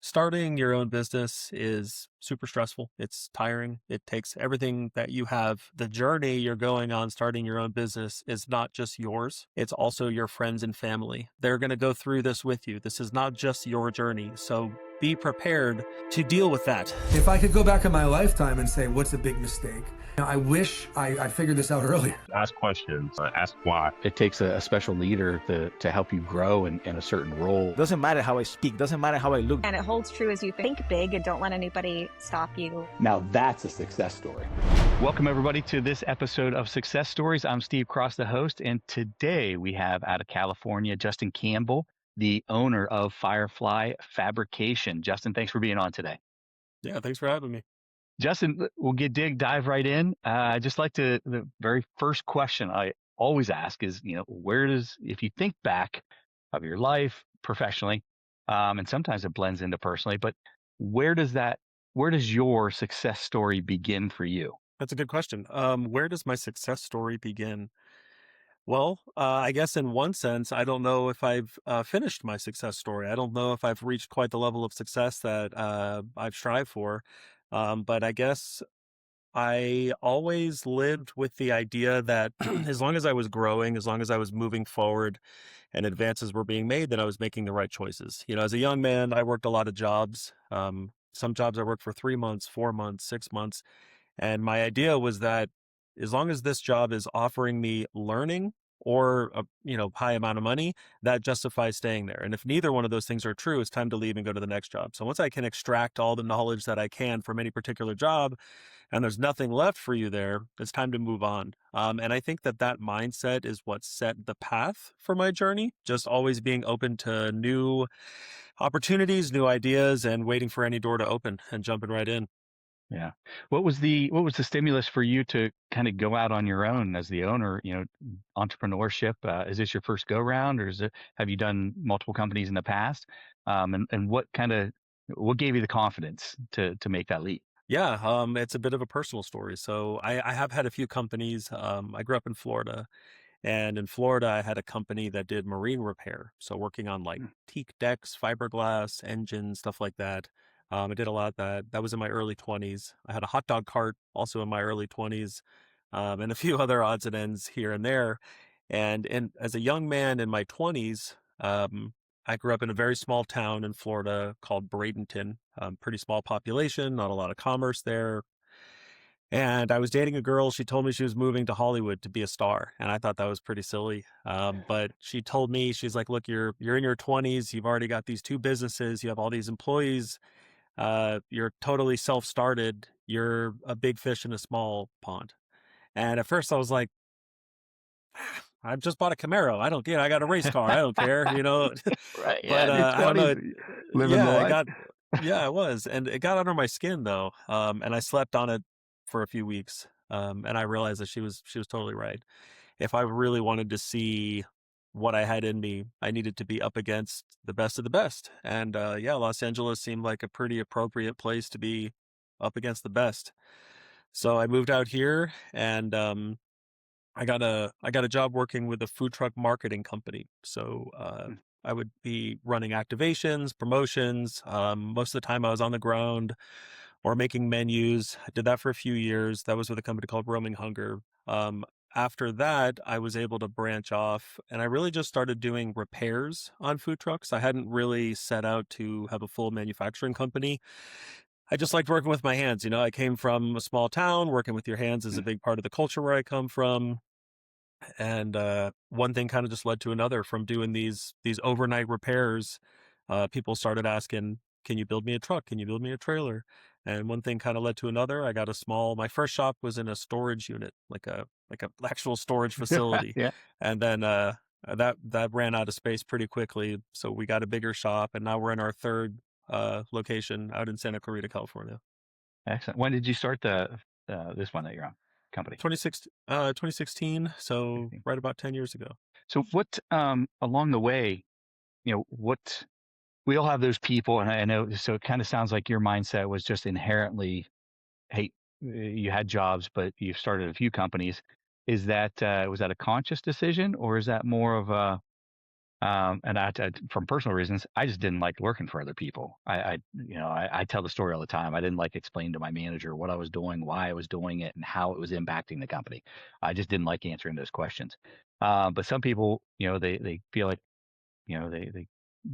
Starting your own business is super stressful. It's tiring. It takes everything that you have. The journey you're going on starting your own business is not just yours, it's also your friends and family. They're going to go through this with you. This is not just your journey. So be prepared to deal with that. If I could go back in my lifetime and say, what's a big mistake? I wish I figured this out earlier. Ask questions, ask why. It takes a special leader to help you grow in a certain role. Doesn't matter how I speak, doesn't matter how I look. And it holds true as you think big and don't let anybody stop you. Now that's a success story. Welcome everybody to this episode of Success Stories. I'm Steve Cross, the host, and today we have out of California, Justin Campbell, the owner of Firefly Fabrication. Justin, thanks for being on today. Yeah, thanks for having me. Justin, we'll dive right in. I just like to, the very first question I always ask is, if you think back of your life professionally, and sometimes it blends into personally, but where does your success story begin for you? That's a good question. Where does my success story begin? Well, I guess in one sense, I don't know if I've finished my success story. I don't know if I've reached quite the level of success that I've strived for. But I guess I always lived with the idea that as long as I was growing, as long as I was moving forward and advances were being made, that I was making the right choices. As a young man, I worked a lot of jobs. Some jobs I worked for 3 months, 4 months, 6 months. And my idea was that as long as this job is offering me learning or a high amount of money, that justifies staying there. And if neither one of those things are true, it's time to leave and go to the next job. So once I can extract all the knowledge that I can from any particular job and there's nothing left for you there, it's time to move on. And I think that mindset is what set the path for my journey, just always being open to new opportunities, new ideas, and waiting for any door to open and jumping right in. Yeah. What was the stimulus for you to kind of go out on your own as the owner, entrepreneurship? Is this your first go round, or have you done multiple companies in the past? And what gave you the confidence to make that leap? Yeah, it's a bit of a personal story. So I have had a few companies. I grew up in Florida, and in Florida, I had a company that did marine repair. So working on like teak decks, fiberglass, engines, stuff like that. I did a lot of that. That was in my early 20s. I had a hot dog cart also in my early 20s, and a few other odds and ends here and there. And as a young man in my 20s, I grew up in a very small town in Florida called Bradenton. Pretty small population, not a lot of commerce there. And I was dating a girl. She told me she was moving to Hollywood to be a star, and I thought that was pretty silly. But she told me, she's like, "Look, you're in your 20s. You've already got these 2 businesses. You have all these employees. You're totally self-started. You're a big fish in a small pond." And at first I was like, I just bought a Camaro. I don't care. I got a race car. I don't care, Right. But I don't know. Living the life. Yeah, I was. And it got under my skin though. And I slept on it for a few weeks. And I realized that she was totally right. If I really wanted to see what I had in me, I needed to be up against the best of the best. And Los Angeles seemed like a pretty appropriate place to be up against the best. So I moved out here, and I got a job working with a food truck marketing company. So I would be running activations, promotions. Most of the time I was on the ground or making menus. I did that for a few years. That was with a company called Roaming Hunger. After that, I was able to branch off, and I really just started doing repairs on food trucks. I hadn't really set out to have a full manufacturing company. I just liked working with my hands. I came from a small town. Working with your hands is a big part of the culture where I come from. And one thing kind of just led to another. From doing these overnight repairs, people started asking, "Can you build me a truck? Can you build me a trailer?" And one thing kind of led to another. I got my first shop was in a storage unit, like a actual storage facility. Yeah. And then that ran out of space pretty quickly. So we got a bigger shop, and now we're in our third location out in Santa Clarita, California. Excellent. When did you start this one that you're on, company? 2016. So right about 10 years ago. So what, along the way, what we all have those people, and I know, so it kind of sounds like your mindset was just inherently, hey, you had jobs, but you've started a few companies. Was that a conscious decision, or is that more of From personal reasons, I just didn't like working for other people. I tell the story all the time. I didn't like explaining to my manager what I was doing, why I was doing it, and how it was impacting the company. I just didn't like answering those questions. But some people, they feel like, they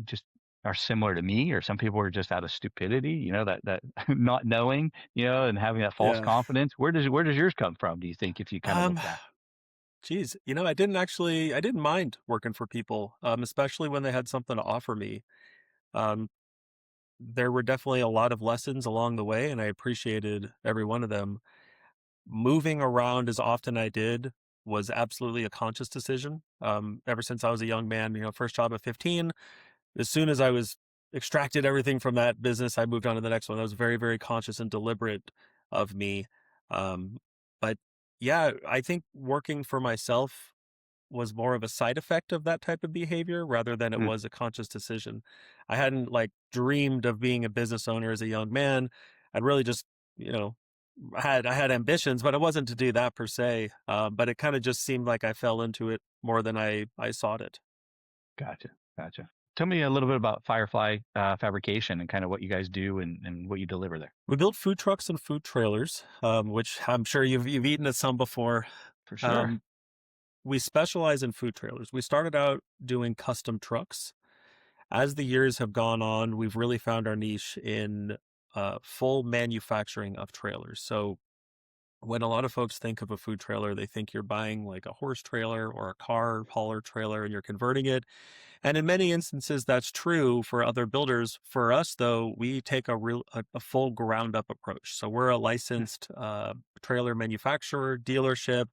just are similar to me, or some people are just out of stupidity, that not knowing, and having that false Yeah. confidence. Where does yours come from, do you think, if you kind of look Um, back? Geez, I didn't mind working for people, especially when they had something to offer me. Um, there were definitely a lot of lessons along the way, and I appreciated every one of them. Moving around as often I did was absolutely a conscious decision. Ever since I was a young man, first job at 15, as soon as I was extracted everything from that business, I moved on to the next one. That was very, very conscious and deliberate of me. Um, but yeah, I think working for myself was more of a side effect of that type of behavior rather than it Mm, was a conscious decision. I hadn't like dreamed of being a business owner as a young man. I'd really just, you know, I had ambitions, but it wasn't to do that per se. But it kind of just seemed like I fell into it more than I sought it. gotcha. Tell me a little bit about Firefly Fabrication and kind of what you guys do and what you deliver there. We built food trucks and food trailers, which I'm sure you've eaten at some before. For sure. Um, we specialize in food trailers. We started out doing custom trucks. As the years have gone on, we've really found our niche in full manufacturing of trailers. So when a lot of folks think of a food trailer, they think you're buying like a horse trailer or a car hauler trailer and you're converting it. And in many instances, that's true for other builders. For us, though, we take a full ground up approach. So we're a Mm, licensed trailer manufacturer, dealership,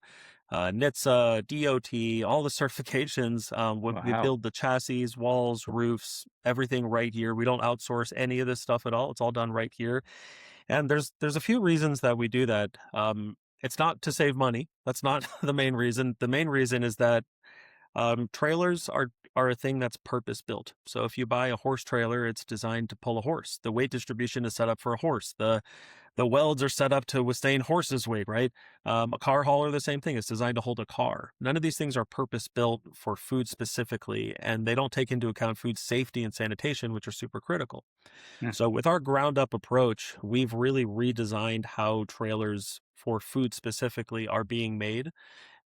NHTSA, DOT, all the certifications. We wow. build the chassis, walls, roofs, everything right here. We don't outsource any of this stuff at all. It's all done right here. And there's a few reasons that we do that. It's not to save money. That's not the main reason. The main reason is that trailers are a thing that's purpose built. So if you buy a horse trailer, it's designed to pull a horse. The weight distribution is set up for a horse. The welds are set up to withstand horse's weight, right? A car hauler, the same thing. It's designed to hold a car. None of these things are purpose built for food specifically, and they don't take into account food safety and sanitation, which are super critical. Mm, So with our ground up approach, we've really redesigned how trailers for food specifically are being made.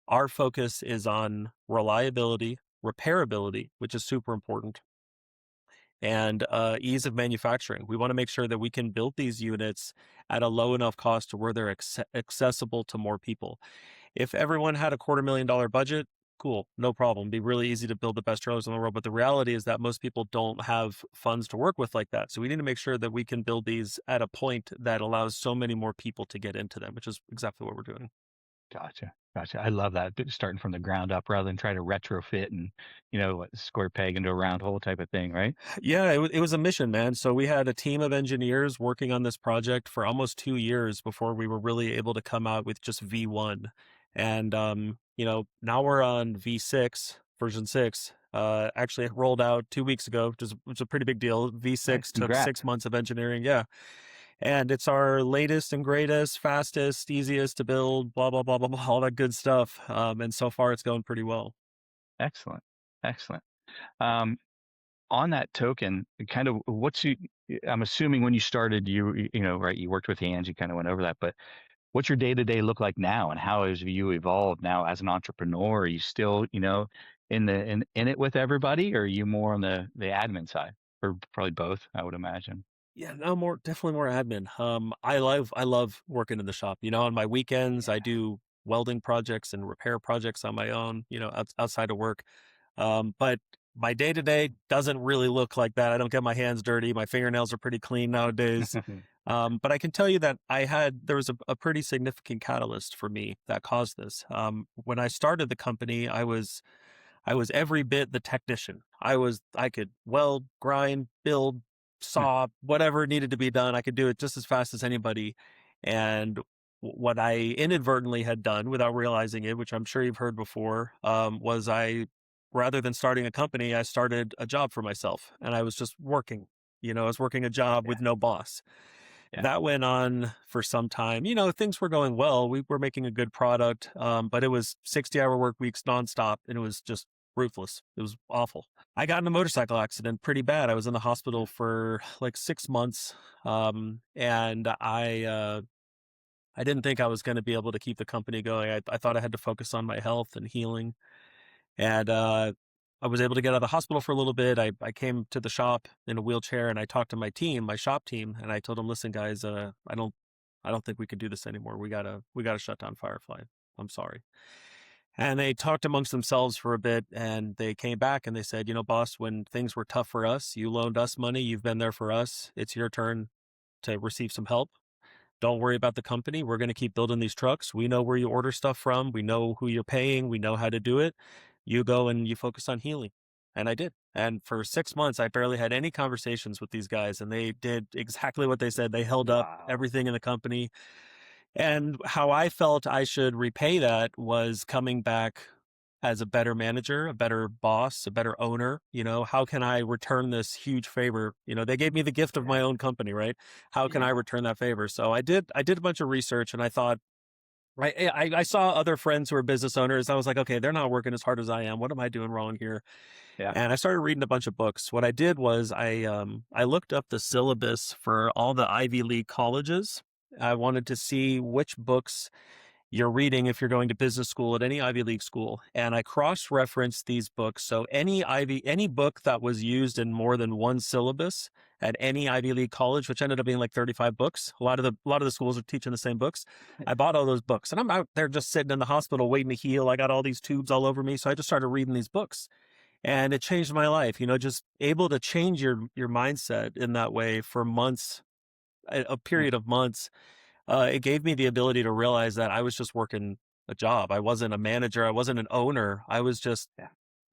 Our focus is on reliability, repairability, which is super important, and ease of manufacturing. We want to make sure that we can build these units at a low enough cost to where they're accessible to more people. If everyone had a $250,000 budget, cool, no problem. It'd be really easy to build the best trailers in the world. But the reality is that most people don't have funds to work with like that. So we need to make sure that we can build these at a point that allows so many more people to get into them, which is exactly what we're doing. Gotcha. I love that. Starting from the ground up rather than try to retrofit and, square peg into a round hole type of thing, right? Yeah, it was a mission, man. So we had a team of engineers working on this project for almost 2 years before we were really able to come out with just V1. And, now we're on V6, version 6. Actually, it rolled out 2 weeks ago, which is a pretty big deal. Nice. V6 took Congrats. 6 months of engineering. Yeah. And it's our latest and greatest, fastest, easiest to build, blah, blah, blah, blah, blah, all that good stuff. And so far it's going pretty well. Excellent. Excellent. Um, on that token, kind of I'm assuming when you started, right, you worked with hands, you kind of went over that, but what's your day-to-day look like now, and how has you evolved now as an entrepreneur? Are you still, in it with everybody, or are you more on the admin side? Or probably both, I would imagine. Yeah, no, definitely more admin. I love working in the shop. On my weekends, I do welding projects and repair projects on my own, outside of work. But my day to day doesn't really look like that. I don't get my hands dirty. My fingernails are pretty clean nowadays. But I can tell you that there was a pretty significant catalyst for me that caused this. When I started the company, I was every bit the technician. I could weld, grind, build, saw, whatever needed to be done. I could do it just as fast as anybody. And what I inadvertently had done without realizing it, which I'm sure you've heard before, was rather than starting a company, I started a job for myself and I was just working. I was working a job Yeah. with no boss. Yeah. That went on for some time. Things were going well. We were making a good product, but it was 60-hour work weeks nonstop, and it was just ruthless. It was awful. I got in a motorcycle accident pretty bad. I was in the hospital for like 6 months. And I didn't think I was going to be able to keep the company going. I thought I had to focus on my health and healing. And I was able to get out of the hospital for a little bit. I came to the shop in a wheelchair and I talked to my team, my shop team, and I told them, listen, guys, I don't think we could do this anymore. We gotta shut down Firefly. I'm sorry. And they talked amongst themselves for a bit and they came back and they said, boss, when things were tough for us, you loaned us money. You've been there for us. It's your turn to receive some help. Don't worry about the company. We're going to keep building these trucks. We know where you order stuff from. We know who you're paying. We know how to do it. You go and you focus on healing. And I did. And for 6 months, I barely had any conversations with these guys. And they did exactly what they said. They held up Wow. everything in the company. And how I felt I should repay that was coming back as a better manager, a better boss, a better owner. How can I return this huge favor? They gave me the gift of my Yeah. own company, right? How can I Yeah. return that favor? So I did a bunch of research and I thought, I saw other friends who are business owners. I was like, okay, they're not working as hard as I am. What am I doing wrong here? Yeah. And I started reading a bunch of books. What I did was I looked up the syllabus for all the Ivy League colleges. I wanted to see which books you're reading if you're going to business school at any Ivy League school. And I cross-referenced these books. So any book that was used in more than one syllabus at any Ivy League college, which ended up being like 35 books. A lot of the schools are teaching the same books. I bought all those books and I'm out there just sitting in the hospital waiting to heal. I got all these tubes all over me. So I just started reading these books and it changed my life, just able to change your mindset in that way for months, a Yeah. period of months. It gave me the ability to realize that I was just working a job. I wasn't a manager. I wasn't an owner. I was just Yeah.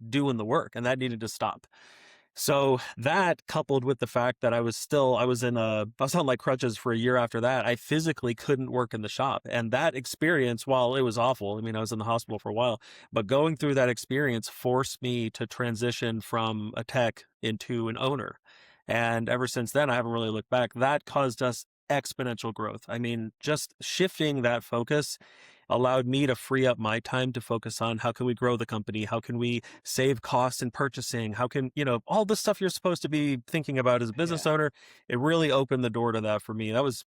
doing the work and that needed to stop. So that coupled with the fact that I was on like crutches for a year after that, I physically couldn't work in the shop. And that experience, while it was awful, I mean, I was in the hospital for a while, but going through that experience forced me to transition from a tech into an owner. And ever since then, I haven't really looked back. That caused us exponential growth. I mean, just shifting that focus allowed me to free up my time to focus on how can we grow the company? How can we save costs in purchasing? How can, all the stuff you're supposed to be thinking about as a business Yeah. owner? It really opened the door to that for me. That was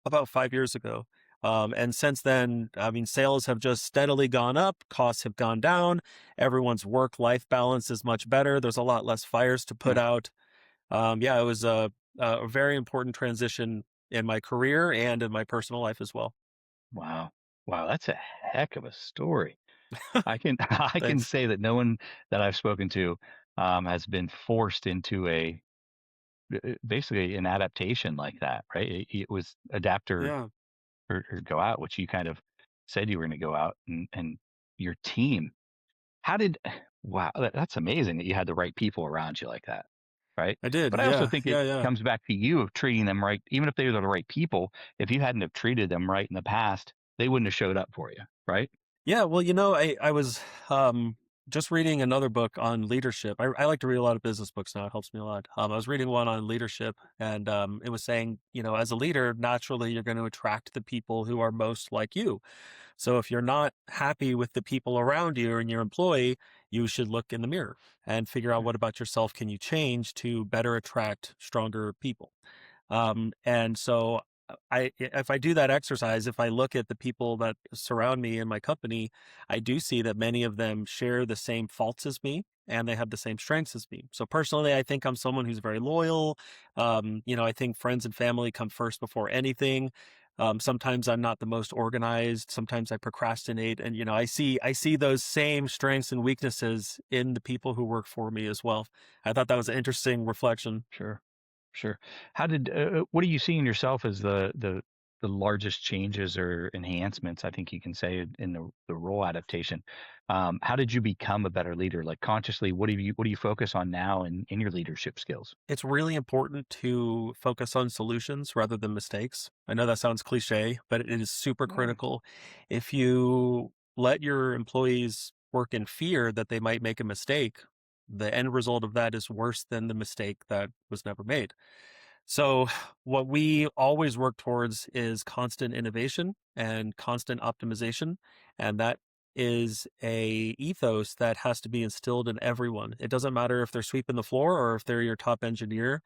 about 5 years ago. And since then, I mean, sales have just steadily gone up, costs have gone down, everyone's work-life balance is much better. There's a lot less fires to put Hmm. out. Yeah, it was a very important transition in my career and in my personal life as well. Wow. Wow. That's a heck of a story. I can I can Thanks. say that no one that I've spoken to has been forced into basically an adaptation like that, right? It was adapt Yeah, or go out, which you kind of said you were going to go out, and your team. How did? Wow, that's amazing that you had the right people around you like that, right? I did. But I also Yeah, think it yeah, yeah. comes back to you of treating them right, even if they were the right people. If you hadn't have treated them right in the past, they wouldn't have showed up for you, right? Yeah, well, I was just reading another book on leadership. I like to read a lot of business books now. It helps me a lot. I was reading one on leadership, and it was saying, as a leader, naturally you're going to attract the people who are most like you. So if you're not happy with the people around you and your employee, you should look in the mirror and figure out what about yourself can you change to better attract stronger people. And so if I do that exercise, if I look at the people that surround me in my company, I do see that many of them share the same faults as me and they have the same strengths as me. So personally, I think I'm someone who's very loyal. I think friends and family come first before anything. Sometimes I'm not the most organized. Sometimes I procrastinate, and I see those same strengths and weaknesses in the people who work for me as well. I thought that was an interesting reflection. Sure. Sure. What do you see in yourself as the largest changes or enhancements, I think you can say, in the role adaptation? How did you become a better leader? Like consciously, what do you focus on now in your leadership skills? It's really important to focus on solutions rather than mistakes. I know that sounds cliche, but it is super Yeah. critical. If you let your employees work in fear that they might make a mistake, the end result of that is worse than the mistake that was never made. So, what we always work towards is constant innovation and constant optimization. And that is a ethos that has to be instilled in everyone. It doesn't matter if they're sweeping the floor or if they're your top engineer.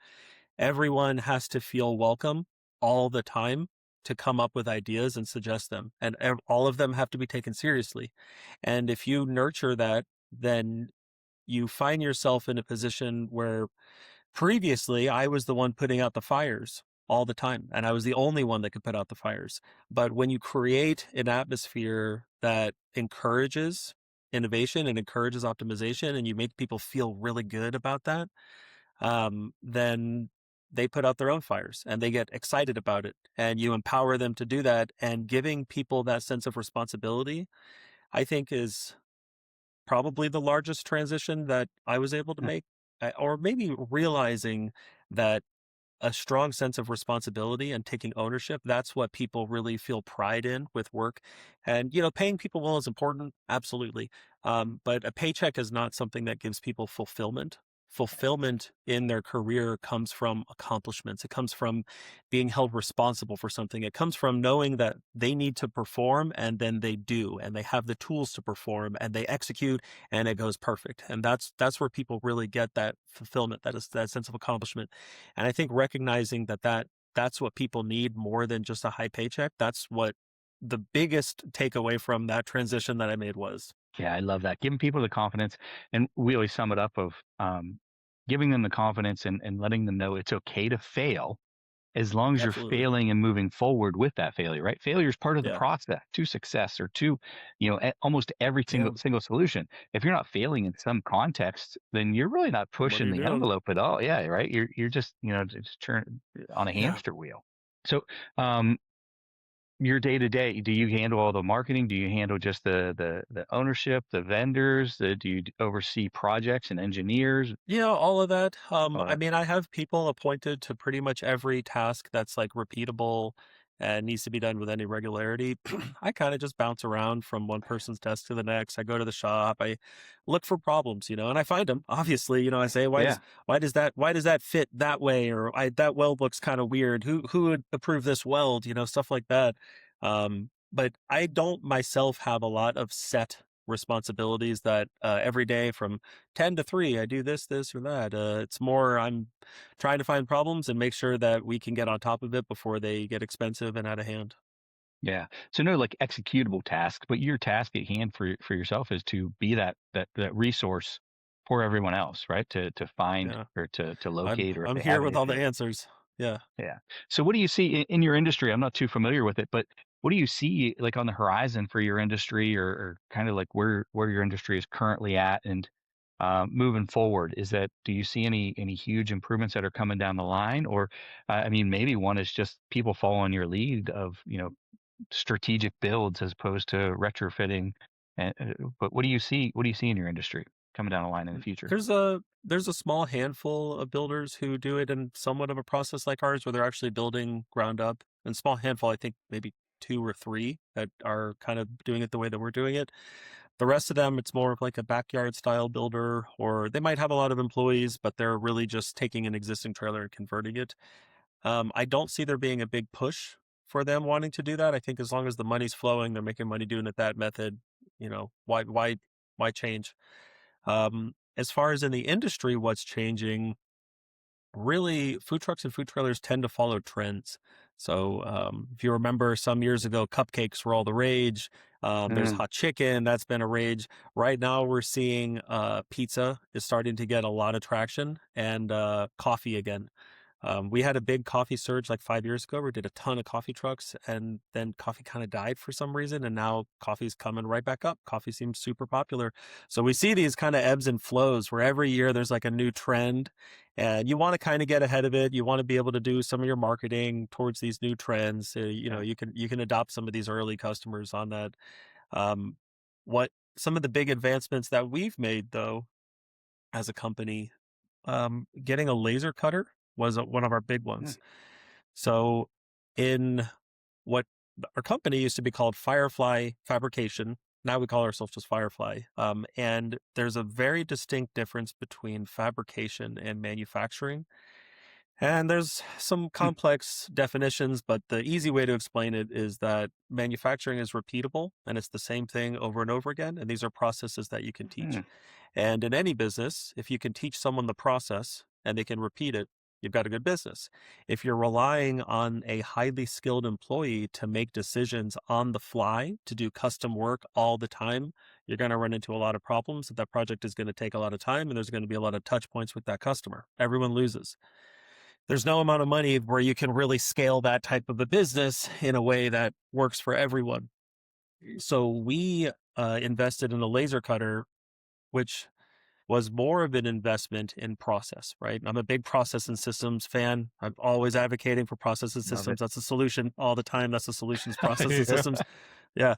Everyone has to feel welcome all the time to come up with ideas and suggest them. And all of them have to be taken seriously. And if you nurture that, then you find yourself in a position where previously I was the one putting out the fires all the time, and I was the only one that could put out the fires. But when you create an atmosphere that encourages innovation and encourages optimization, and you make people feel really good about that, then they put out their own fires and they get excited about it, and you empower them to do that. And giving people that sense of responsibility, I think, is probably the largest transition that I was able to make, or maybe realizing that a strong sense of responsibility and taking ownership, that's what people really feel pride in with work. And, paying people well is important, absolutely. But a paycheck is not something that gives people fulfillment. Fulfillment in their career comes from accomplishments. It comes from being held responsible for something. It comes from knowing that they need to perform, and then they do, and they have the tools to perform, and they execute, and it goes perfect. And that's where people really get that fulfillment, that is that sense of accomplishment. And I think recognizing that's what people need more than just a high paycheck. That's what the biggest takeaway from that transition that I made was. Yeah, I love that. Giving people the confidence, and we always sum it up of giving them the confidence and letting them know it's okay to fail as long as you're Absolutely. failing and moving forward with that failure, right? Failure is part of the Yeah. process to success, or to, almost every Yeah. single solution. If you're not failing in some context, then you're really not What are pushing you the doing? envelope at all. Yeah, right. You're just, just turn on a Yeah. hamster wheel. So, your day to day, do you handle all the marketing? Do you handle just the ownership, the vendors? Do you oversee projects and engineers? Yeah, all of that. All I that. mean, I have people appointed to pretty much every task that's like repeatable and needs to be done with any regularity. I kind of just bounce around from one person's desk to the next. I go to the shop. I look for problems, and I find them. Obviously, I say, Yeah. why does that fit that way, or that weld looks kind of weird. Who would approve this weld? Stuff like that. But I don't myself have a lot of set responsibilities that every day from 10 to 3 I do this or that. It's more I'm trying to find problems and make sure that we can get on top of it before they get expensive and out of hand. Yeah. So no like executable tasks, but your task at hand for yourself is to be that resource for everyone else, right? To find Yeah, or to i'm locate, or if i'm they here have an with all the issue. answers. Yeah. Yeah. So what do you see in your industry? I'm not too familiar with it, but what do you see like on the horizon for your industry, or kind of like where your industry is currently at, and moving forward? Do you see any huge improvements that are coming down the line, or I mean, maybe one is just people following your lead of, strategic builds as opposed to retrofitting. And, but what do you see? What do you see in your industry coming down the line in the future? There's a small handful of builders who do it in somewhat of a process like ours, where they're actually building ground up. And small handful, I think maybe 2 or 3 that are kind of doing it the way that we're doing it. The rest of them, it's more of like a backyard style builder, or they might have a lot of employees, but they're really just taking an existing trailer and converting it. I don't see there being a big push for them wanting to do that. I think as long as the money's flowing, they're making money doing it that method. Why change? As far as in the industry, what's changing, really, food trucks and food trailers tend to follow trends. So if you remember some years ago, cupcakes were all the rage. There's Mm, hot chicken, that's been a rage. Right now, we're seeing pizza is starting to get a lot of traction, and coffee again. We had a big coffee surge like 5 years ago. We did a ton of coffee trucks, and then coffee kind of died for some reason. And now coffee's coming right back up. Coffee seems super popular. So we see these kind of ebbs and flows where every year there's like a new trend, and you want to kind of get ahead of it. You want to be able to do some of your marketing towards these new trends. yeah. You can adopt some of these early customers on that. Um, what some of the big advancements that we've made though as a company, getting a laser cutter was one of our big Mm, ones. So in what our company used to be called Firefly Fabrication, now we call ourselves just Firefly. And there's a very distinct difference between fabrication and manufacturing. And there's some complex definitions, but the easy way to explain it is that manufacturing is repeatable and it's the same thing over and over again. And these are processes that you can teach. Mm, And in any business, if you can teach someone the process and they can repeat it, you've got a good business. If you're relying on a highly skilled employee to make decisions on the fly, to do custom work all the time, you're going to run into a lot of problems. That project is going to take a lot of time and there's going to be a lot of touch points with that customer. Everyone loses. There's no amount of money where you can really scale that type of a business in a way that works for everyone. So we invested in a laser cutter, which was more of an investment in process, right? I'm a big process and systems fan. I'm always advocating for process and love systems. it. That's a solution all the time. That's the solutions, process and Yeah. systems. Yeah.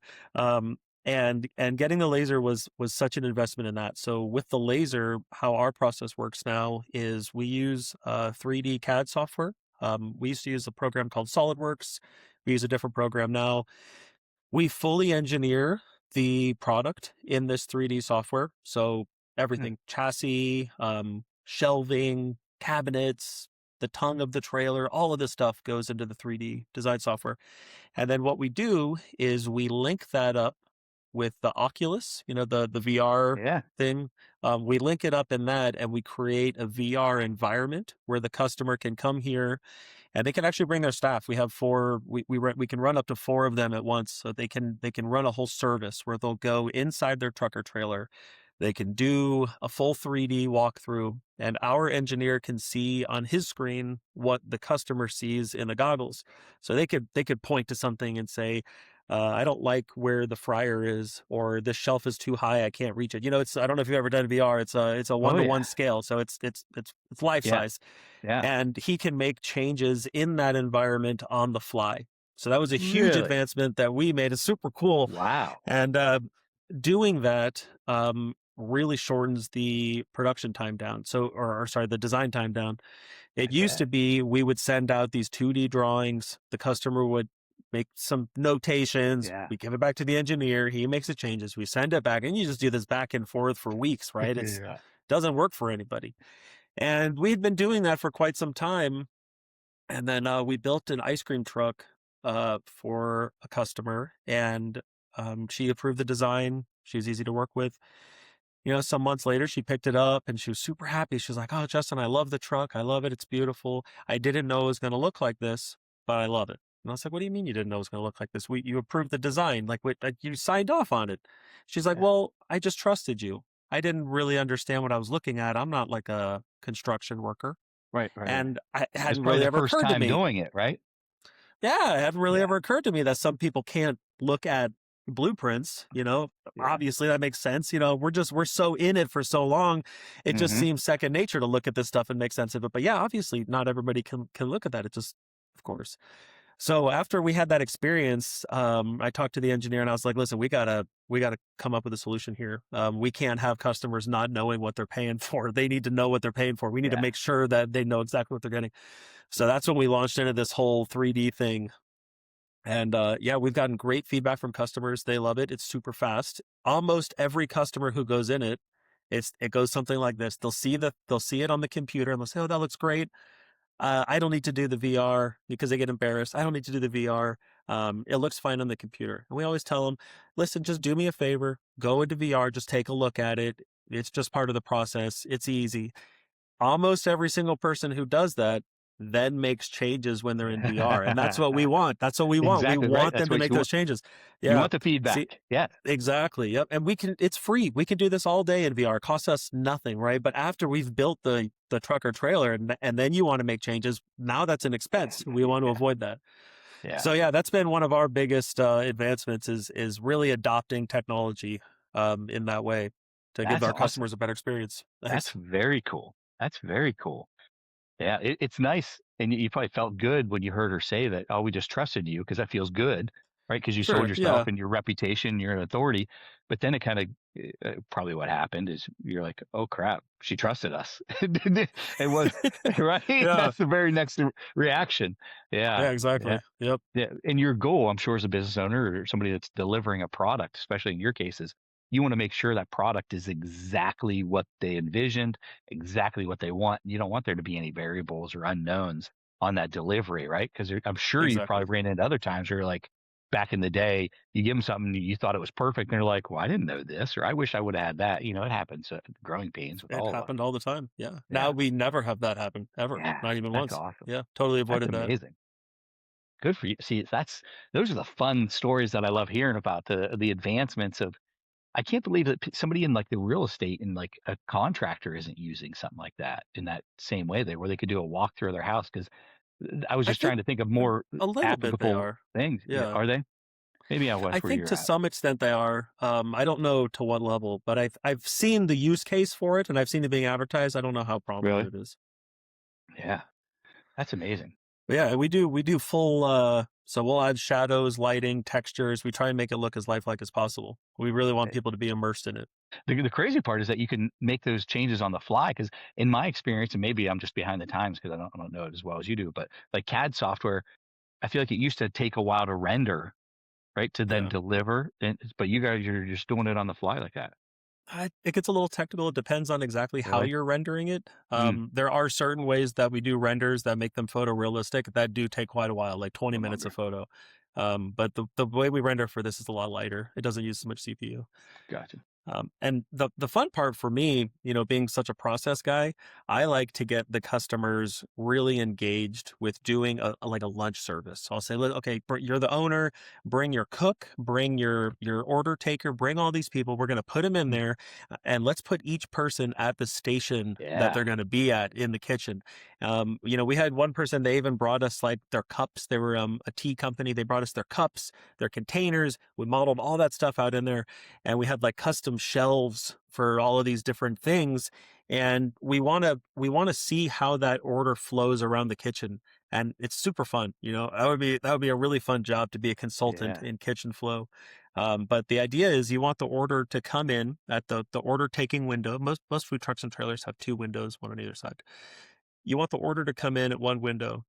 And getting the laser was such an investment in that. So with the laser, how our process works now is we use 3D CAD software. We used to use a program called SolidWorks. We use a different program now. We fully engineer the product in this 3D software. So Mm, everything, chassis, shelving, cabinets, the tongue of the trailer, all of this stuff goes into the 3D design software. And then what we do is we link that up with the Oculus, the VR yeah. thing. We link it up in that and we create a VR environment where the customer can come here and they can actually bring their staff. We have four. We can run up to four of them at once, so they can run a whole service where they'll go inside their truck or trailer. They can do a full 3D walkthrough, and our engineer can see on his screen what the customer sees in the goggles. So they could point to something and say, "I don't like where the fryer is," or "This shelf is too high, I can't reach it." It's I don't know if you've ever done VR. It's a Oh, yeah. 1-to-1 scale, so it's life Yeah. size Yeah. and he can make changes in that environment on the fly. So that was a huge Really? advancement that we made. It's super cool. Wow. And doing that really shortens the production time down. So, or sorry, the design time down. I It used bet. to be we would send out these 2D drawings. The customer would make some notations. Yeah. We give it back to the engineer. He makes the changes. We send it back, and you just do this back and forth for weeks, right? It's Yeah. doesn't work for anybody. And we'd been doing that for quite some time. And then we built an ice cream truck for a customer, and she approved the design. She was easy to work with. Some months later, she picked it up and she was super happy. She was like, "Oh, Justin, I love the truck. I love it. It's beautiful. I didn't know it was going to look like this, but I love it." And I was like, "What do you mean you didn't know it was going to look like this? You approved the design. Like you signed off on it." She's like, Yeah. "Well, I just trusted you. I didn't really understand what I was looking at. I'm not like a construction worker." Right. Right. And it It's hadn't probably really the ever first occurred to time me. doing it, right? Yeah, it hadn't really Yeah. ever occurred to me that some people can't look at blueprints. Yeah. Obviously that makes sense. We're so in it for so long. It just Hmm. seems second nature to look at this stuff and make sense of it. But yeah, obviously not everybody can look at that. It just, of course. So after we had that experience, I talked to the engineer and I was like, "Listen, we gotta come up with a solution here. We can't have customers not knowing what they're paying for. They need to know what they're paying for. We need to Yeah. make sure that they know exactly what they're getting." So that's when we launched into this whole 3D thing. And yeah, we've gotten great feedback from customers. They love it. It's super fast. Almost every customer who goes in it goes something like this. They'll see it on the computer and they'll say, "Oh, that looks great. I don't need to do the VR," because they get embarrassed. "I don't need to do the VR. It looks fine on the computer." And we always tell them, "Listen, just do me a favor. Go into VR. Just take a look at it. It's just part of the process. It's easy." Almost every single person who does that then makes changes when they're in VR. And that's what we want. That's what we want. We Exactly right. want them That's to what make you those want. changes. You Yeah. want the See, feedback. Yeah. exactly. Yep. And it's free. We can do this all day in VR. It costs us nothing, right? But after we've built the truck or trailer and then you want to make changes, now that's an expense. We want to Yeah. avoid that. Yeah. So yeah, that's been one of our biggest advancements is really adopting technology in that way to give That's our awesome. customers a better experience. That's Thanks. very cool. That's very cool. Yeah, it's nice. And you probably felt good when you heard her say that, "Oh, we just trusted you," because that feels good, right? Because you sold Sure. yourself Yeah. and your reputation, you're an authority. But then it kind of probably what happened is you're like, "Oh, crap, she trusted us." It was, right? Yeah. That's the very next reaction. Yeah, Yeah. Yeah. exactly. Yep. Yeah. And your goal, I'm sure, as a business owner or somebody that's delivering a product, especially in your cases, you want to make sure that product is exactly what they envisioned, exactly what they want. You don't want there to be any variables or unknowns on that delivery, right? Because I'm sure you probably Exactly. ran into other times where you're like, back in the day, you give them something you thought it was perfect, and they're like, "Well, I didn't know this," or "I wish I would have had that." It happens. Growing pains with It all of us. happened all the time. Yeah. Now Yeah, we never have that happen ever. yeah, Not even that's once. awesome. Yeah. Totally That's avoided that. amazing. Good for you. See, those are the fun stories that I love hearing about the advancements of. I can't believe that somebody in like the real estate and like a contractor isn't using something like that in that same way where they could do a walkthrough of their house. Because I was I just think trying to think of more a little bit they applicable are. things. Yeah, Yeah. are they? Maybe I I was where think you're to at. some extent they are. I don't know to what level, but I've seen the use case for it and I've seen it being advertised. I don't know how prominent Really? it is. Yeah, that's amazing. But yeah, we do full so we'll add shadows, lighting, textures. We try and make it look as lifelike as possible. We really want people to be immersed in it. The crazy part is that you can make those changes on the fly. Because in my experience, and maybe I'm just behind the times because I don't know it as well as you do, but like CAD software, I feel like it used to take a while to render, right, to then Yeah. deliver. But you guys, you're just doing it on the fly like that. It gets a little technical. It depends on exactly how Really? you're rendering it. Mm, There are certain ways that we do renders that make them photorealistic that do take quite a while, like 20 no minutes of longer. photo. But the way we render for this is a lot lighter. It doesn't use so much CPU. Gotcha. And the fun part for me, being such a process guy, I like to get the customers really engaged with doing like a lunch service. So I'll say, "Look, okay, you're the owner, bring your cook, bring your order taker, bring all these people. We're going to put them in Mm, there, and let's put each person at the station that yeah. they're going to be at in the kitchen." We had one person, they even brought us like their cups. They were a tea company. They brought us their cups, their containers. We modeled all that stuff out in there, and we had like custom shelves for all of these different things, and we want to see how that order flows around the kitchen, and it's super fun. That would be a really fun job to be a consultant Yeah. in kitchen flow. But the idea is you want the order to come in at the order taking window. Most food trucks and trailers have two windows, one on either side. You want the order to come in at one window,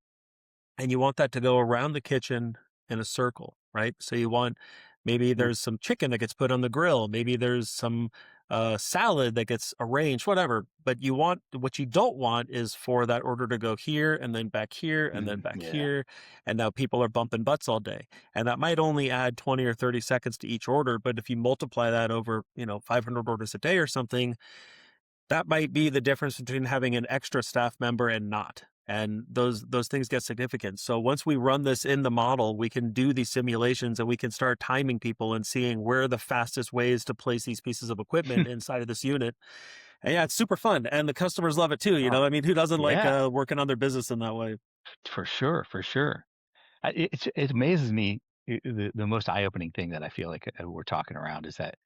and you want that to go around the kitchen in a circle, right? So you want, maybe Mm, there's some chicken that gets put on the grill, maybe there's some salad that gets arranged, whatever. But what you don't want is for that order to go here and then back here and then back yeah. here, and now people are bumping butts all day, and that might only add 20 or 30 seconds to each order. But if you multiply that over 500 orders a day or something, that might be the difference between having an extra staff member and not. And those things get significant. So once we run this in the model, we can do these simulations and we can start timing people and seeing where are the fastest ways to place these pieces of equipment inside of this unit. And yeah, it's super fun. And the customers love it too. Oh, I mean, who doesn't like yeah. working on their business in that way? For sure. For sure. It amazes me. The most eye-opening thing that I feel like we're talking around is that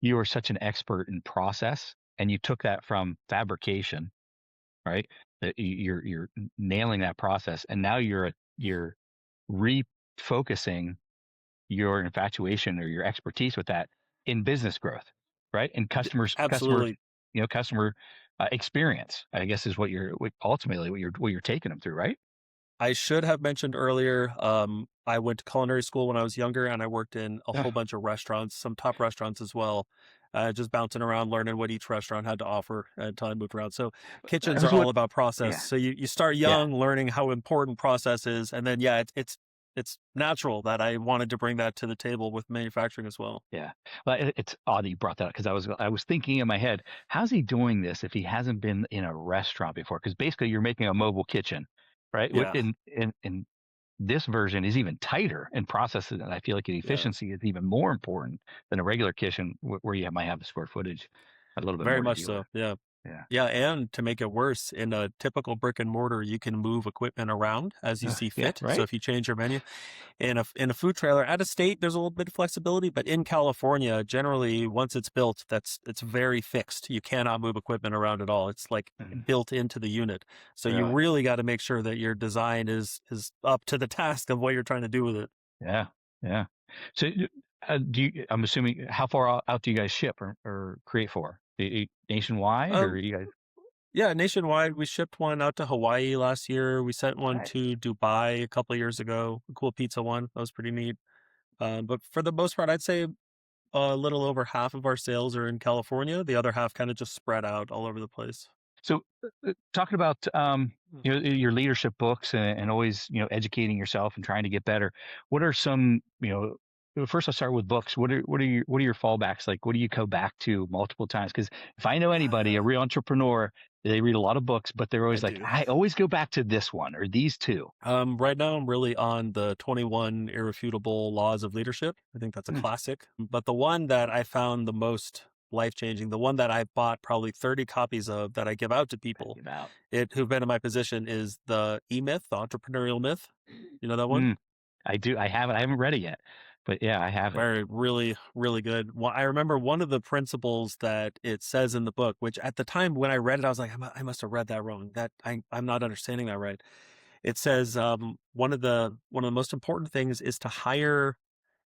you are such an expert in process, and you took that from fabrication, right? That you're nailing that process, and now you're refocusing your infatuation or your expertise with that in business growth, right? And customer, Absolutely. customer experience, I guess, is ultimately what you're taking them through, right? I should have mentioned earlier, I went to culinary school when I was younger, and I worked in a whole bunch of restaurants, some top restaurants as well, just bouncing around, learning what each restaurant had to offer until I moved around. So That kitchens are was all what, about process. yeah, So you start yeah, young, learning how important process is, and then yeah, it's natural that I wanted to bring that to the table with manufacturing as well. yeah. Well, it's odd that you brought that up because I was thinking in my head, how's he doing this if he hasn't been in a restaurant before? Because basically, you're making a mobile kitchen, right? Yeah, In this version is even tighter in processes, and I feel like the yeah. efficiency is even more important than a regular kitchen where you might have the square footage a little bit Very more to much deal with. so. Yeah. Yeah. Yeah, and to make it worse, in a typical brick and mortar, you can move equipment around as you see Yeah. fit. So Right. if you change your menu, in a food trailer out of state, there's a little bit of flexibility, but in California, generally once it's built, it's very fixed. You cannot move equipment around at all. It's like Mhm. built into the unit. So you Really. really got to make sure that your design is up to the task of what you're trying to do with it. Yeah. Yeah. So I'm assuming, how far out do you guys ship or create for? Nationwide, or Um, you guys? yeah, nationwide, we shipped one out to Hawaii last year. We sent one Nice. to Dubai a couple of years ago. A cool pizza one. That was pretty neat. But for the most part, I'd say a little over half of our sales are in California. The other half kind of just spread out all over the place. So, talking about your leadership books and always educating yourself and trying to get better. What are some first I'll start with books. What are your fallbacks? Like, what do you go back to multiple times? Because if I know anybody, a real entrepreneur, they read a lot of books, but they're I always like, do. I always go back to this one or these two. Right now, I'm really on the 21 Irrefutable Laws of Leadership. I think that's a Hmm. classic. But the one that I found the most life-changing, the one that I bought probably 30 copies of that I give out to people Get out. who've been in my position is the E-Myth, the Entrepreneurial Myth. You know that one? Hmm. I do. I haven't. I haven't read it yet, but yeah, I have it. Very, really, really good. Well, I remember one of the principles that it says in the book, which at the time when I read it, I was like, I must have read that wrong. That I'm not understanding that right. It says one of the most important things is to hire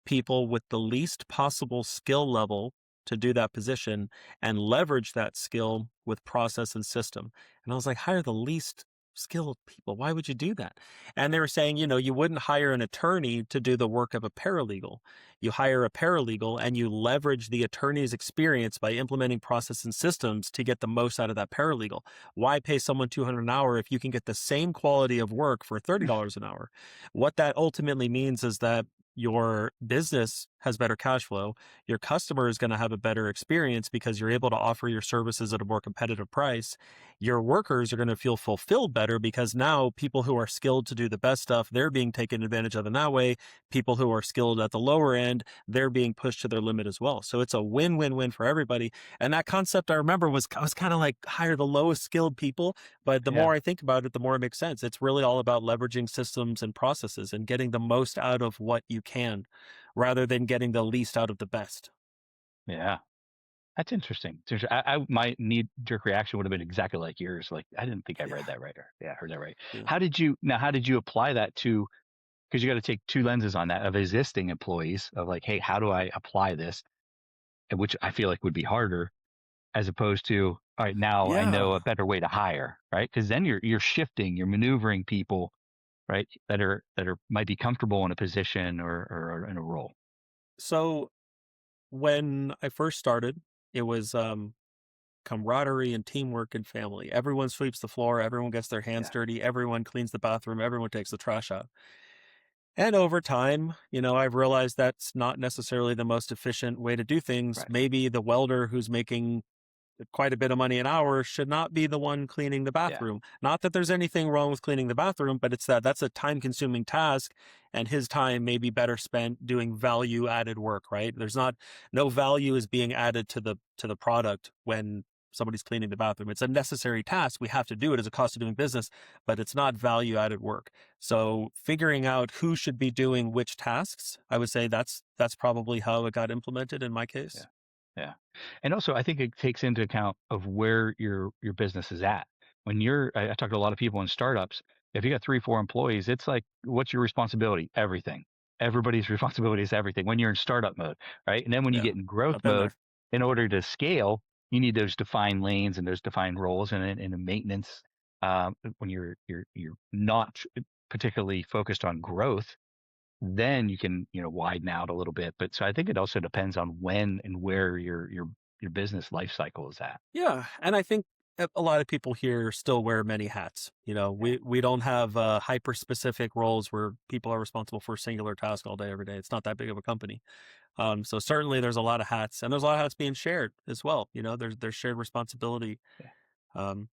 people with the least possible skill level to do that position and leverage that skill with process and system. And I was like, hire the least skilled people. Why would you do that? And they were saying, you wouldn't hire an attorney to do the work of a paralegal. You hire a paralegal and you leverage the attorney's experience by implementing process and systems to get the most out of that paralegal. Why pay someone $200 an hour if you can get the same quality of work for $30 an hour? What that ultimately means is that your business has better cash flow. Your customer is going to have a better experience because you're able to offer your services at a more competitive price. Your workers are going to feel fulfilled better because now people who are skilled to do the best stuff, they're being taken advantage of in that way. People who are skilled at the lower end, they're being pushed to their limit as well. So it's a win-win-win for everybody. And that concept I remember was kind of like hire the lowest skilled people. But the Yeah. more I think about it, the more it makes sense. It's really all about leveraging systems and processes and getting the most out of what you can rather than getting the least out of the best. Yeah. That's interesting. My knee-jerk reaction would have been exactly like yours. Like, I didn't think I read that right, or I heard that right. Yeah. How did you apply that to? Because you got to take two lenses on that of existing employees of like, hey, how do I apply this? And which I feel like would be harder, as opposed to, all right, now I know Yeah. a better way to hire, right? Because then you're shifting, you're maneuvering people, right, that are might be comfortable in a position or in a role. So when I first started, it was camaraderie and teamwork and family. Everyone sweeps the floor, everyone gets their hands Yeah. dirty, everyone cleans the bathroom, everyone takes the trash out. And over time, I've realized that's not necessarily the most efficient way to do things. Right. Maybe the welder who's making quite a bit of money an hour should not be the one cleaning the Yeah. bathroom. Not that there's anything wrong with cleaning the bathroom, but it's that's a time consuming task and his time may be better spent doing value added work, right? No value is being added to the product when somebody's cleaning the bathroom. It's a necessary task. We have to do it as a cost of doing business, but it's not value added work. So figuring out who should be doing which tasks, I would say that's probably how it got implemented in my case. Yeah. Yeah. And also I think it takes into account of where your business is at. When I talk to a lot of people in startups, if you got 3-4 employees, it's like, what's your responsibility? Everything. Everybody's responsibility is everything when you're in startup mode, right? And then when you Yeah. get in growth I've been mode, there. in order to scale, you need those defined lanes and those defined roles and in a maintenance, when you're not particularly focused on growth, then you can widen out a little bit. But so I think it also depends on when and where your business life cycle is at. Yeah, and I think a lot of people here still wear many hats. We don't have hyper specific roles where people are responsible for a singular task all day, every day. It's not that big of a company. So certainly there's a lot of hats, and there's a lot of hats being shared as well. There's shared responsibility.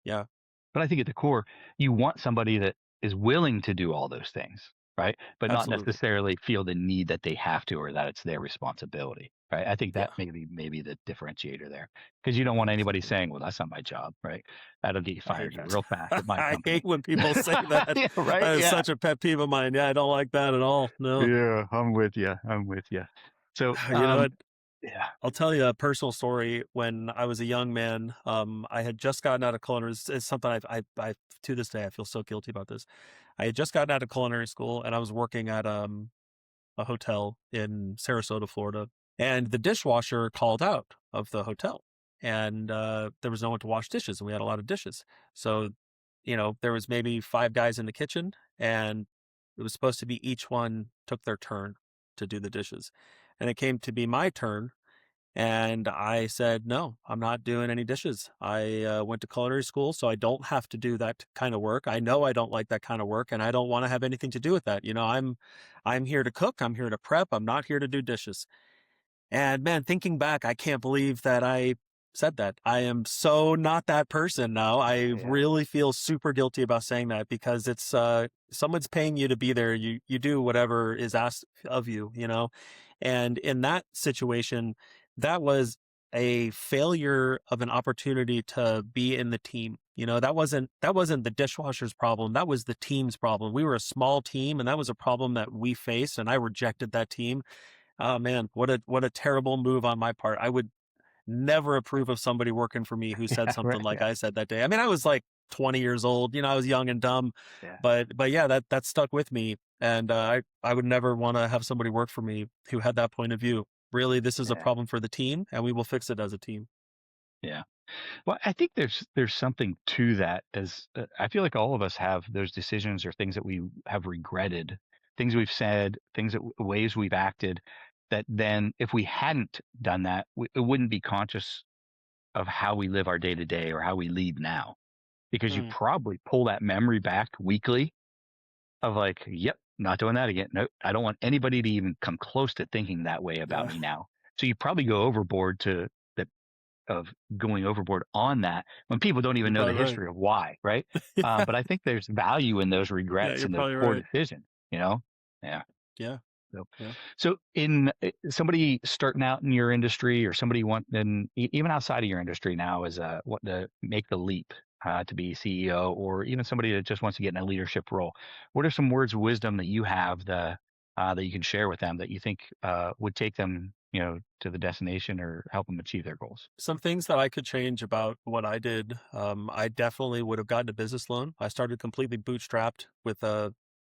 Yeah, But I think at the core, you want somebody that is willing to do all those things, right? But not absolutely. necessarily feel the need that they have to or that it's their responsibility, right? I think that Yeah. maybe the differentiator there, because you don't want anybody saying, "Well, that's not my job," right? That'll get you I hate fired that. real fast at my I company. hate when people say that. Yeah, right? That is Yeah. such a pet peeve of mine. Yeah, I don't like that at all. No. Yeah, I'm with you. So, You know what? yeah, I'll tell you a personal story. When I was a young man, I had just gotten out of culinary. It's something I to this day I feel so guilty about this. I had just gotten out of culinary school, and I was working at a hotel in Sarasota, Florida, and the dishwasher called out of the hotel, and there was no one to wash dishes, and we had a lot of dishes. So, there was maybe 5 guys in the kitchen, and it was supposed to be each one took their turn to do the dishes, and it came to be my turn. And I said, no, I'm not doing any dishes. I went to culinary school, so I don't have to do that kind of work. I know I don't like that kind of work, and I don't want to have anything to do with that. I'm here to cook. I'm here to prep. I'm not here to do dishes. And man, thinking back, I can't believe that I said that. I am so not that person now. I Yeah. really feel super guilty about saying that because it's someone's paying you to be there. You do whatever is asked of you, you know. And in that situation, that was a failure of an opportunity to be in the team. You know, that wasn't the dishwasher's problem. That was the team's problem. We were a small team and that was a problem that we faced, and I rejected that team. Oh man, what a terrible move on my part. I would never approve of somebody working for me who said Yeah, something right. like Yeah. I said that day. I mean, I was like 20 years old, I was young and dumb, Yeah. but yeah, that stuck with me. And I would never want to have somebody work for me who had that point of view. Really, this is a Yeah. problem for the team, and we will fix it as a team. Yeah. Well, I think there's something to that. As I feel like all of us have those decisions or things that we have regretted, things we've said, ways we've acted. That then, if we hadn't done that, it wouldn't be conscious of how we live our day to day or how we lead now, because you Mm, probably pull that memory back weekly of like, yep, not doing that again. No, I don't want anybody to even come close to thinking that way about yeah, me now. So you probably go overboard to the of going overboard on that when people don't even you're know the probably right. history of why, right? Yeah, But I think there's value in those yeah, regrets you're and those probably poor right. decisions, you know? Yeah. Yeah, So, yeah. so in somebody starting out in your industry or somebody even outside of your industry now is what to make the leap to be CEO, or even somebody that just wants to get in a leadership role. What are some words of wisdom that you have that you can share with them that you think would take them, to the destination or help them achieve their goals? Some things that I could change about what I did. I definitely would have gotten a business loan. I started completely bootstrapped with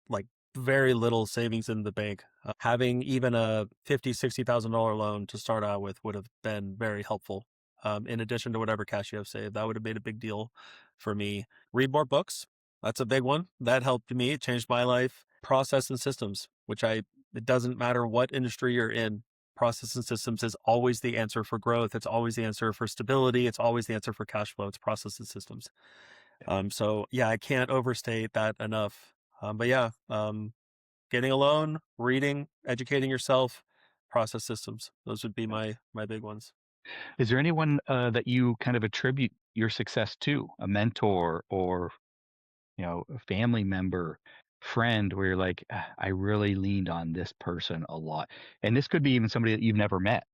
like very little savings in the bank. Having even a $50,000, $60,000 loan to start out with would have been very helpful. In addition to whatever cash you have saved, that would have made a big deal for me. Read more books. That's a big one. That helped me. It changed my life. Process and systems, it doesn't matter what industry you're in, process and systems is always the answer for growth. It's always the answer for stability. It's always the answer for cash flow. It's process and systems. So yeah, I can't overstate that enough. But yeah, getting a loan, reading, educating yourself, process systems. Those would be my big ones. Is there anyone that you kind of attribute your success to, a mentor or a family member, friend, where you're like, "Ah, I really leaned on this person a lot." And this could be even somebody that you've never met,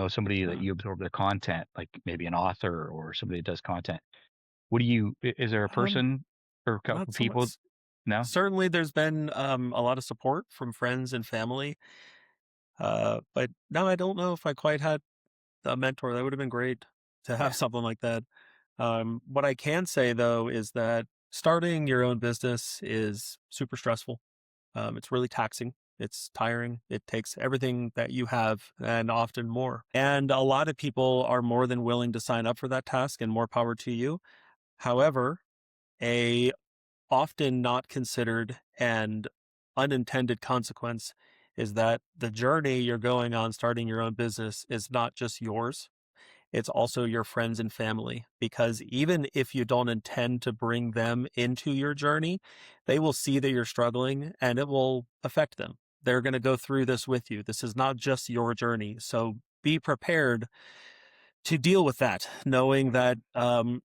somebody that Yeah. you absorb their content, like maybe an author or somebody that does content. Is there a Um, person or a couple Not so people? much. No? Certainly, there's been a lot of support from friends and family. But no, I don't know if I quite had a mentor. That would have been great to have Yeah. something like that. What I can say though is that starting your own business is super stressful. It's really taxing. It's tiring. It takes everything that you have and often more. And a lot of people are more than willing to sign up for that task, and more power to you. However, a often not considered and unintended consequence is that the journey you're going on starting your own business is not just yours. It's also your friends and family, because even if you don't intend to bring them into your journey, they will see that you're struggling and it will affect them. They're going to go through this with you. This is not just your journey. So be prepared to deal with that, knowing that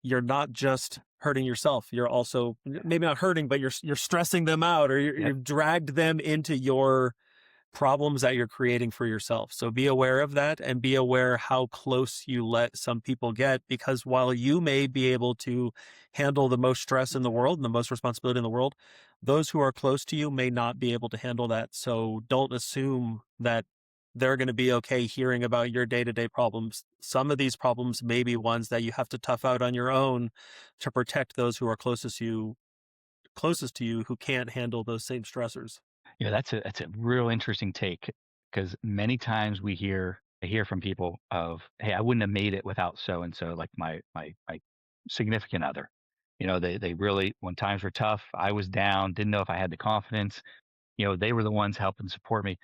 you're not just hurting yourself. You're also maybe not hurting, but you're stressing them out, or Yep. you've dragged them into your problems that you're creating for yourself. So be aware of that, and be aware how close you let some people get, because while you may be able to handle the most stress in the world and the most responsibility in the world, those who are close to you may not be able to handle that. So don't assume that they're going to be okay hearing about your day-to-day problems. Some of these problems may be ones that you have to tough out on your own to protect those who are closest to you who can't handle those same stressors. That's a real interesting take, because many times I hear from people of, "Hey, I wouldn't have made it without so and so," like my significant other. They really, when times were tough, I was down, didn't know if I had the confidence. They were the ones helping support me,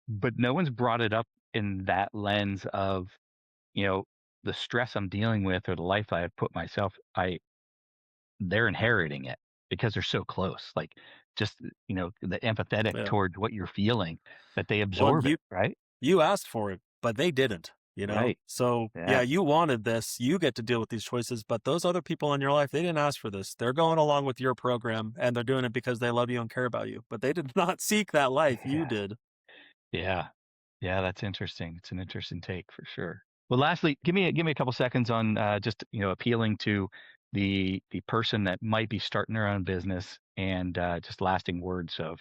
but no one's brought it up in that lens of the stress I'm dealing with or the life I have put myself, they're inheriting it because they're so close. Like just, the empathetic Yeah. towards what you're feeling that they Well, absorb it, right? you asked for it, but they didn't, Right. So yeah, Yeah. you wanted this. You get to deal with these choices, but those other people in your life, they didn't ask for this. They're going along with your program and they're doing it because they love you and care about you, but they did not seek that life. You Yeah. did. Yeah. Yeah. That's interesting. It's an interesting take for sure. Well, lastly, give me a couple seconds on just appealing to the person that might be starting their own business and just lasting words of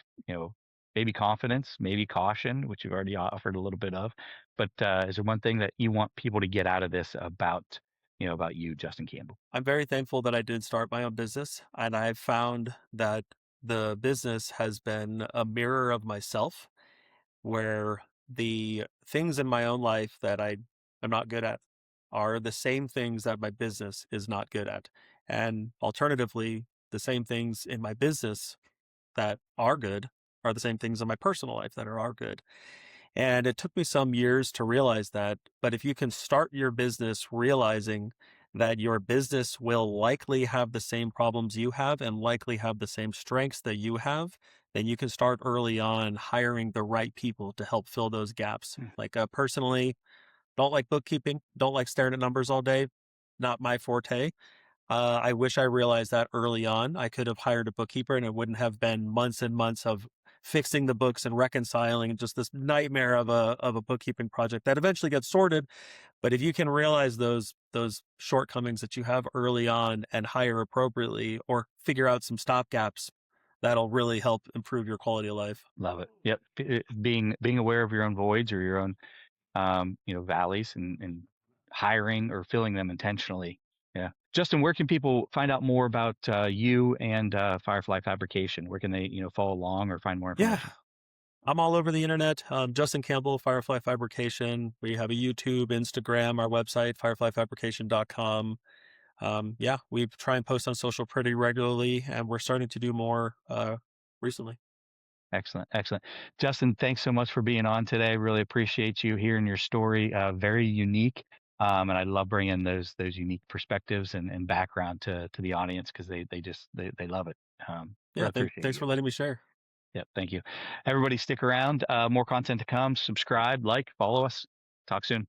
maybe confidence, maybe caution, which you've already offered a little bit of. But is there one thing that you want people to get out of this about you, Justin Campbell? I'm very thankful that I did start my own business, and I've found that the business has been a mirror of myself, where the things in my own life that I am not good at are the same things that my business is not good at. And alternatively, the same things in my business that are good are the same things in my personal life that are good. And it took me some years to realize that. But if you can start your business realizing that your business will likely have the same problems you have and likely have the same strengths that you have, then you can start early on hiring the right people to help fill those gaps. Like personally, don't like bookkeeping, don't like staring at numbers all day. Not my forte. I wish I realized that early on. I could have hired a bookkeeper and it wouldn't have been months and months of fixing the books and reconciling, just this nightmare of a bookkeeping project that eventually gets sorted. But if you can realize those shortcomings that you have early on and hire appropriately or figure out some stop gaps, that'll really help improve your quality of life. Love it. Yep. Being aware of your own voids or your own valleys and hiring or filling them intentionally. Yeah. Justin, where can people find out more about you and Firefly Fabrication? Where can they, follow along or find more Yeah. information? I'm all over the internet. Justin Campbell, Firefly Fabrication. We have a YouTube, Instagram, our website, fireflyfabrication.com. Yeah, we try and post on social pretty regularly, and we're starting to do more recently. Excellent. Excellent. Justin, thanks so much for being on today. Really appreciate you hearing your story. Very unique. And I love bringing those unique perspectives and background to the audience because they love it. Yeah, Really appreciate thanks you. for letting me share. Yeah, thank you. Everybody stick around. More content to come. Subscribe, like, follow us. Talk soon.